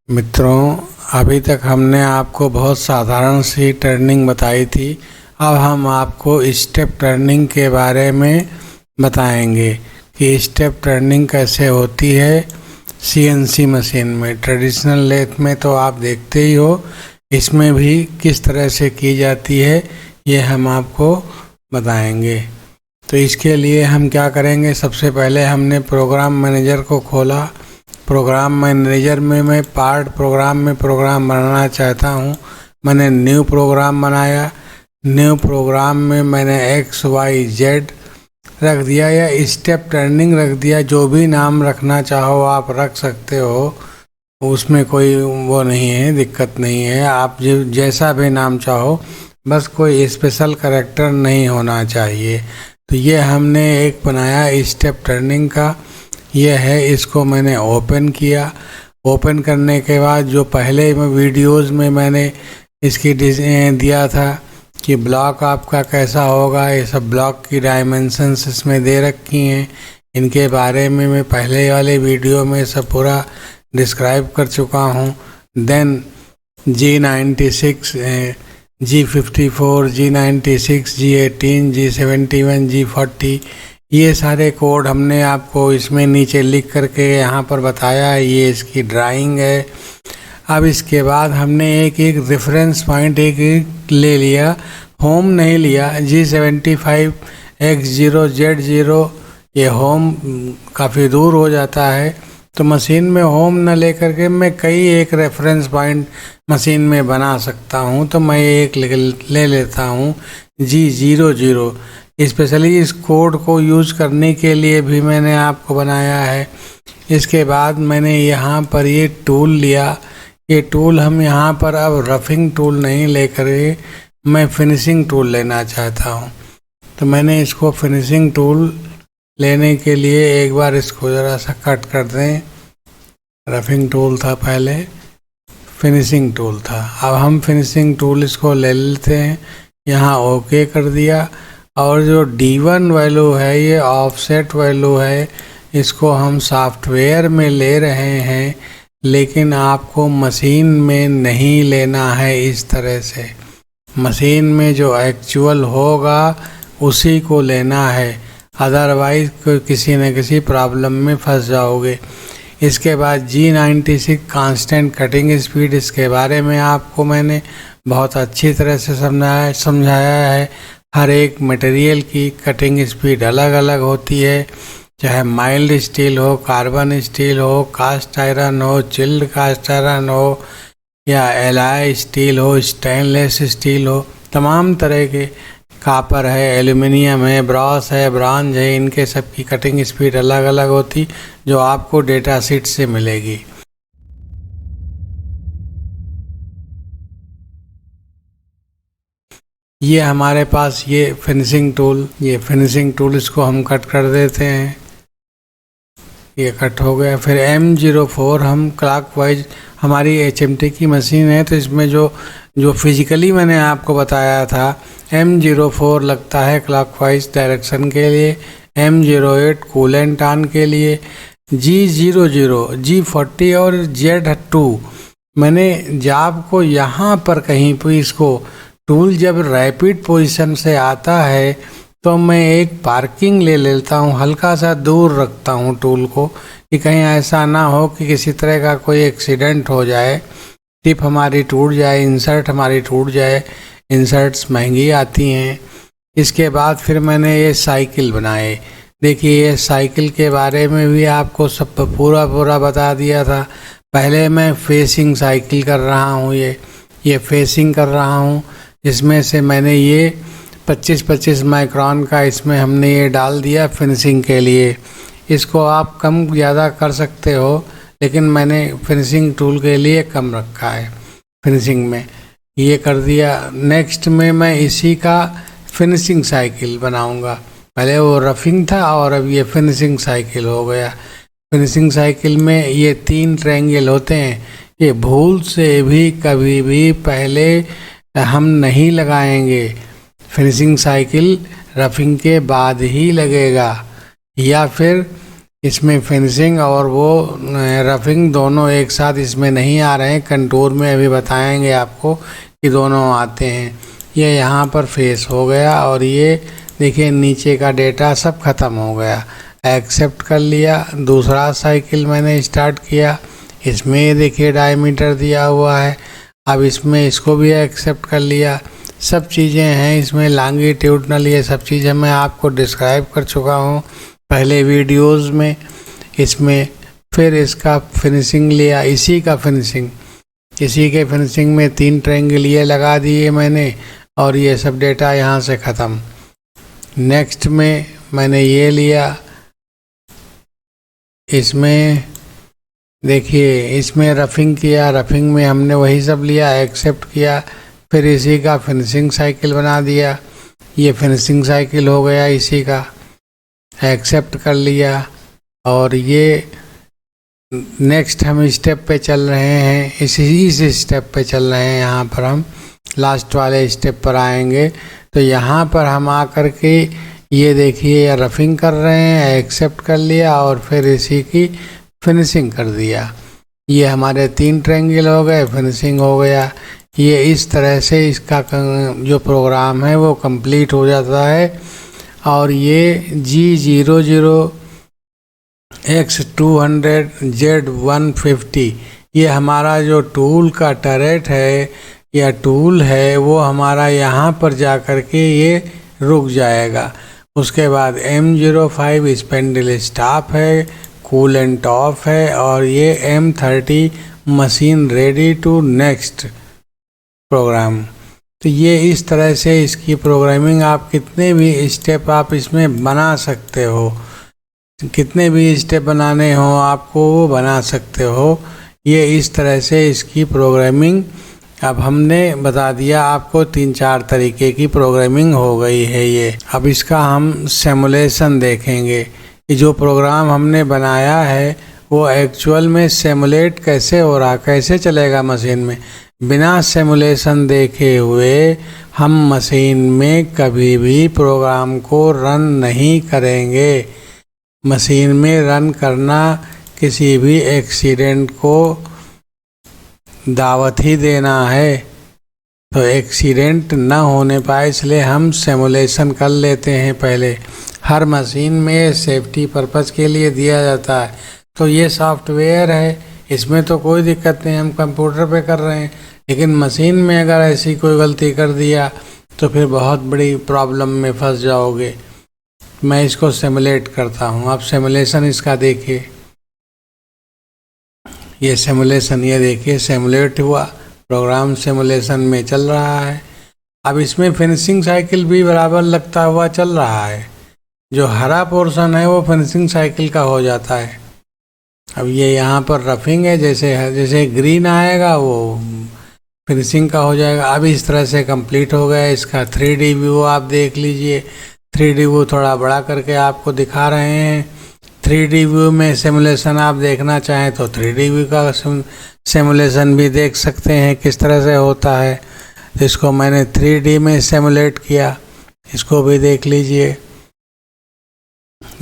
मित्रों, अभी तक हमने आपको बहुत साधारण सी टर्निंग बताई थी। अब हम आपको स्टेप टर्निंग के बारे में बताएंगे कि स्टेप टर्निंग कैसे होती है सीएनसी मशीन में। ट्रेडिशनल लेथ में तो आप देखते ही हो, इसमें भी किस तरह से की जाती है ये हम आपको बताएंगे। तो इसके लिए हम क्या करेंगे, सबसे पहले हमने प्रोग्राम मैनेजर को खोला। प्रोग्राम मैनेजर में मैं पार्ट प्रोग्राम में प्रोग्राम बनाना चाहता हूँ। मैंने न्यू प्रोग्राम बनाया। न्यू प्रोग्राम में मैंने XYZ रख दिया या स्टेप टर्निंग रख दिया। जो भी नाम रखना चाहो आप रख सकते हो, उसमें कोई वो नहीं है, दिक्कत नहीं है। आप जैसा भी नाम चाहो, बस कोई स्पेशल कैरेक्टर नहीं होना चाहिए। तो ये हमने एक बनाया स्टेप टर्निंग का, ये है। इसको मैंने ओपन किया। ओपन करने के बाद जो पहले में वीडियोस में मैंने इसकी दिया था कि ब्लॉक आपका कैसा होगा, ये सब ब्लॉक की डायमेंशंस इसमें दे रखी हैं। इनके बारे में मैं पहले वाले वीडियो में सब पूरा डिस्क्राइब कर चुका हूँ। Then G96, G54, G96, G18, G71, G40, ये सारे कोड हमने आपको इसमें नीचे लिख करके यहाँ पर बताया है। ये इसकी ड्राइंग है। अब इसके बाद हमने एक एक रेफरेंस पॉइंट एक ले लिया, होम नहीं लिया। G75 X0 Z0, ये होम काफ़ी दूर हो जाता है, तो मशीन में होम न लेकर के मैं कई एक रेफरेंस पॉइंट मशीन में बना सकता हूँ। तो मैं एक ले लेता हूँ G00। स्पेशली इस कोड को यूज़ करने के लिए भी मैंने आपको बनाया है। इसके बाद मैंने यहाँ पर ये टूल लिया। ये टूल हम यहाँ पर अब रफिंग टूल नहीं लेकर मैं फिनिशिंग टूल लेना चाहता हूँ। तो मैंने इसको फिनिशिंग टूल लेने के लिए एक बार इसको ज़रा सा कट कर दें। रफिंग टूल था पहले, फिनिशिंग टूल था। अब हम फिनिशिंग टूल इसको ले लेते हैं। यहाँ ओके कर दिया। और जो D1 वैल्यू है, ये ऑफसेट वैल्यू है, इसको हम सॉफ्टवेयर में ले रहे हैं, लेकिन आपको मशीन में नहीं लेना है। इस तरह से मशीन में जो एक्चुअल होगा उसी को लेना है, अदरवाइज किसी न किसी प्रॉब्लम में फंस जाओगे। इसके बाद G96 कांस्टेंट कटिंग स्पीड, इसके बारे में आपको मैंने बहुत अच्छी तरह से समझाया है। हर एक मटेरियल की कटिंग स्पीड अलग अलग होती है, चाहे माइल्ड स्टील हो, कार्बन स्टील हो, कास्ट आयरन हो, चिल्ड कास्ट आयरन हो, या एलॉय स्टील हो, स्टेनलेस स्टील हो, तमाम तरह के कापर है, एल्युमिनियम है, ब्रॉस है, ब्रॉन्ज है, इनके सब की कटिंग स्पीड अलग अलग होती, जो आपको डेटा शीट से मिलेगी। ये हमारे पास ये फिनिशिंग टूल, इसको हम कट कर देते हैं। ये कट हो गया। फिर M04 हम क्लॉकवाइज, हमारी HMT की मशीन है, तो इसमें जो फिजिकली मैंने आपको बताया था, M04 लगता है क्लॉकवाइज डायरेक्शन के लिए, M08 कूलेंट ऑन के लिए, G00, G40 और Z2 मैंने जॉब को यहाँ पर कहीं पर इसको टूल जब रैपिड पोजीशन से आता है तो मैं एक पार्किंग ले लेता हूँ, हल्का सा दूर रखता हूँ टूल को, कि कहीं ऐसा ना हो कि किसी तरह का कोई एक्सीडेंट हो जाए, टिप हमारी टूट जाए, इंसर्ट हमारी टूट जाए। इंसर्ट्स महंगी आती हैं। इसके बाद फिर मैंने ये साइकिल बनाए। देखिए, ये साइकिल के बारे में भी आपको सब पूरा बता दिया था। पहले मैं फेसिंग साइकिल कर रहा हूँ, ये फेसिंग कर रहा हूँ। इसमें से मैंने ये 25-25 माइक्रोन का इसमें हमने ये डाल दिया फिनिशिंग के लिए। इसको आप कम ज़्यादा कर सकते हो, लेकिन मैंने फिनिशिंग टूल के लिए कम रखा है। फिनिशिंग में ये कर दिया। नेक्स्ट में मैं इसी का फिनिशिंग साइकिल बनाऊंगा। पहले वो रफिंग था और अब ये फिनिशिंग साइकिल हो गया। फिनिशिंग साइकिल में ये 3 ट्रायंगल होते हैं। ये भूल से भी कभी भी पहले हम नहीं लगाएंगे। फिनिशिंग साइकिल रफिंग के बाद ही लगेगा, या फिर इसमें फिनिशिंग और वो रफिंग दोनों एक साथ इसमें नहीं आ रहे हैं। कंटूर में अभी बताएंगे आपको कि दोनों आते हैं। ये यहाँ पर फेस हो गया और ये देखिए नीचे का डेटा सब ख़त्म हो गया। एक्सेप्ट कर लिया। दूसरा साइकिल मैंने स्टार्ट किया, इसमें ये देखिए डायमीटर दिया हुआ है। अब इसमें इसको भी एक्सेप्ट कर लिया। सब चीज़ें हैं इसमें, लॉन्गिट्यूडनल ये सब चीज़ें मैं आपको डिस्क्राइब कर चुका हूँ पहले वीडियोस में। इसमें फिर इसका फिनिशिंग लिया, इसी के फिनिशिंग में 3 ट्रायंगल ये लगा दिए मैंने और ये सब डेटा यहाँ से ख़त्म। नेक्स्ट में मैंने ये लिया, इसमें देखिए इसमें रफिंग किया, रफिंग में हमने वही सब लिया, एक्सेप्ट किया, फिर इसी का फिनिशिंग साइकिल बना दिया। ये फिनिशिंग साइकिल हो गया इसी का, एक्सेप्ट कर लिया। और ये नेक्स्ट हम स्टेप पे चल रहे हैं, इस स्टेप पे चल रहे हैं। यहाँ पर हम लास्ट वाले स्टेप पर आएंगे। तो यहाँ पर हम आकर के ये देखिए रफिंग कर रहे हैं, एक्सेप्ट कर लिया और फिर इसी की फिनिशिंग कर दिया। ये हमारे 3 ट्रायंगल हो गए, फिनिशिंग हो गया। ये इस तरह से इसका जो प्रोग्राम है वो कंप्लीट हो जाता है। और ये G00 X200 Z150 ये हमारा जो टूल का टरेट है या टूल है वो हमारा यहाँ पर जा कर के ये रुक जाएगा। उसके बाद M05 स्पेंडल स्टॉप है, कूलेंट ऑफ है और ये M30 machine ready to next program. तो ये इस तरह से इसकी प्रोग्रामिंग आप कितने भी स्टेप आप इसमें बना सकते हो, कितने भी स्टेप बनाने हो आपको वो बना सकते हो। ये इस तरह से इसकी प्रोग्रामिंग अब हमने बता दिया आपको। 3-4 तरीके की प्रोग्रामिंग हो गई है ये। अब इसका हम सिमुलेशन देखेंगे कि जो प्रोग्राम हमने बनाया है वो एक्चुअल में सिमुलेट कैसे हो रहा, कैसे चलेगा मशीन में। बिना सिमुलेशन देखे हुए हम मशीन में कभी भी प्रोग्राम को रन नहीं करेंगे। मशीन में रन करना किसी भी एक्सीडेंट को दावत ही देना है, तो एक्सीडेंट ना होने पाए इसलिए हम सिमुलेशन कर लेते हैं पहले। हर मशीन में सेफ्टी पर्पज़ के लिए दिया जाता है। तो ये सॉफ्टवेयर है, इसमें तो कोई दिक्कत नहीं, हम कंप्यूटर पे कर रहे हैं। लेकिन मशीन में अगर ऐसी कोई गलती कर दिया तो फिर बहुत बड़ी प्रॉब्लम में फंस जाओगे। मैं इसको सिमुलेट करता हूँ। आप सिमुलेशन इसका देखिए, ये सिमुलेशन ये देखिए सिमुलेट हुआ, प्रोग्राम सिमुलेशन में चल रहा है। अब इसमें फिनिशिंग साइकिल भी बराबर लगता हुआ चल रहा है। जो हरा पोर्शन है वो फिनिशिंग साइकिल का हो जाता है। अब ये यहाँ पर रफिंग है, जैसे ग्रीन आएगा वो फिनिशिंग का हो जाएगा। अब इस तरह से कंप्लीट हो गया। इसका 3D व्यू आप देख लीजिए। 3D व्यू थोड़ा बड़ा करके आपको दिखा रहे हैं। 3D व्यू में सिमुलेशन आप देखना चाहें तो 3D व्यू का सिमुलेशन भी देख सकते हैं किस तरह से होता है। तो इसको मैंने 3D में सिमुलेट किया, इसको भी देख लीजिए।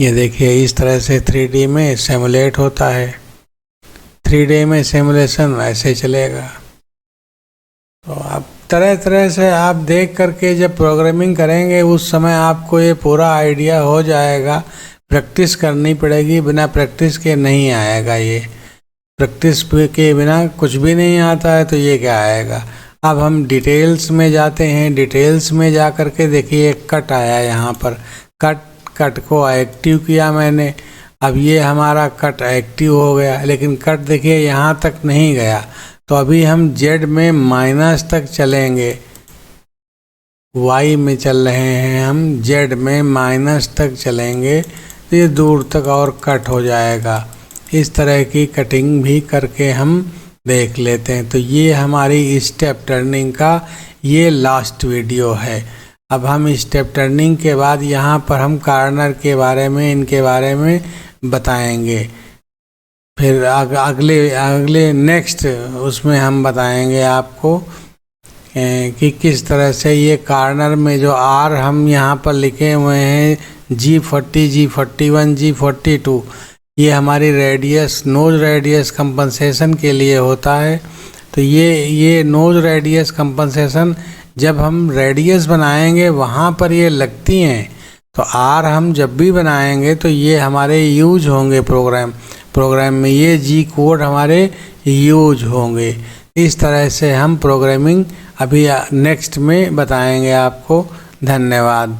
ये देखिए इस तरह से 3D में सिमुलेट होता है। 3D में सिमुलेशन ऐसे चलेगा। तो आप तरह तरह से आप देख करके जब प्रोग्रामिंग करेंगे उस समय आपको ये पूरा आइडिया हो जाएगा। प्रैक्टिस करनी पड़ेगी, बिना प्रैक्टिस के नहीं आएगा। ये प्रैक्टिस के बिना कुछ भी नहीं आता है, तो ये क्या आएगा। अब हम डिटेल्स में जाते हैं। डिटेल्स में जा कर के देखिए एक कट आया यहाँ पर। कट को एक्टिव किया मैंने। अब ये हमारा कट एक्टिव हो गया, लेकिन कट देखिए यहाँ तक नहीं गया। तो अभी हम जेड में माइनस तक चलेंगे, वाई में चल रहे हैं हम, जेड में माइनस तक चलेंगे तो ये दूर तक और कट हो जाएगा। इस तरह की कटिंग भी करके हम देख लेते हैं। तो ये हमारी स्टेप टर्निंग का ये लास्ट वीडियो है। अब हम स्टेप टर्निंग के बाद यहाँ पर हम कार्नर के बारे में, इनके बारे में बताएंगे। फिर अगले नेक्स्ट उसमें हम बताएंगे आपको कि किस तरह से ये कार्नर में जो आर हम यहाँ पर लिखे हुए हैं G40, G41, G42, ये हमारी रेडियस, नोज रेडियस कंपनसेशन के लिए होता है। तो ये नोज रेडियस कंपनसेशन जब हम रेडियस बनाएंगे वहाँ पर ये लगती हैं। तो आर हम जब भी बनाएंगे तो ये हमारे यूज होंगे प्रोग्राम में, ये जी कोड हमारे यूज होंगे। इस तरह से हम प्रोग्रामिंग अभी नेक्स्ट में बताएंगे आपको। धन्यवाद।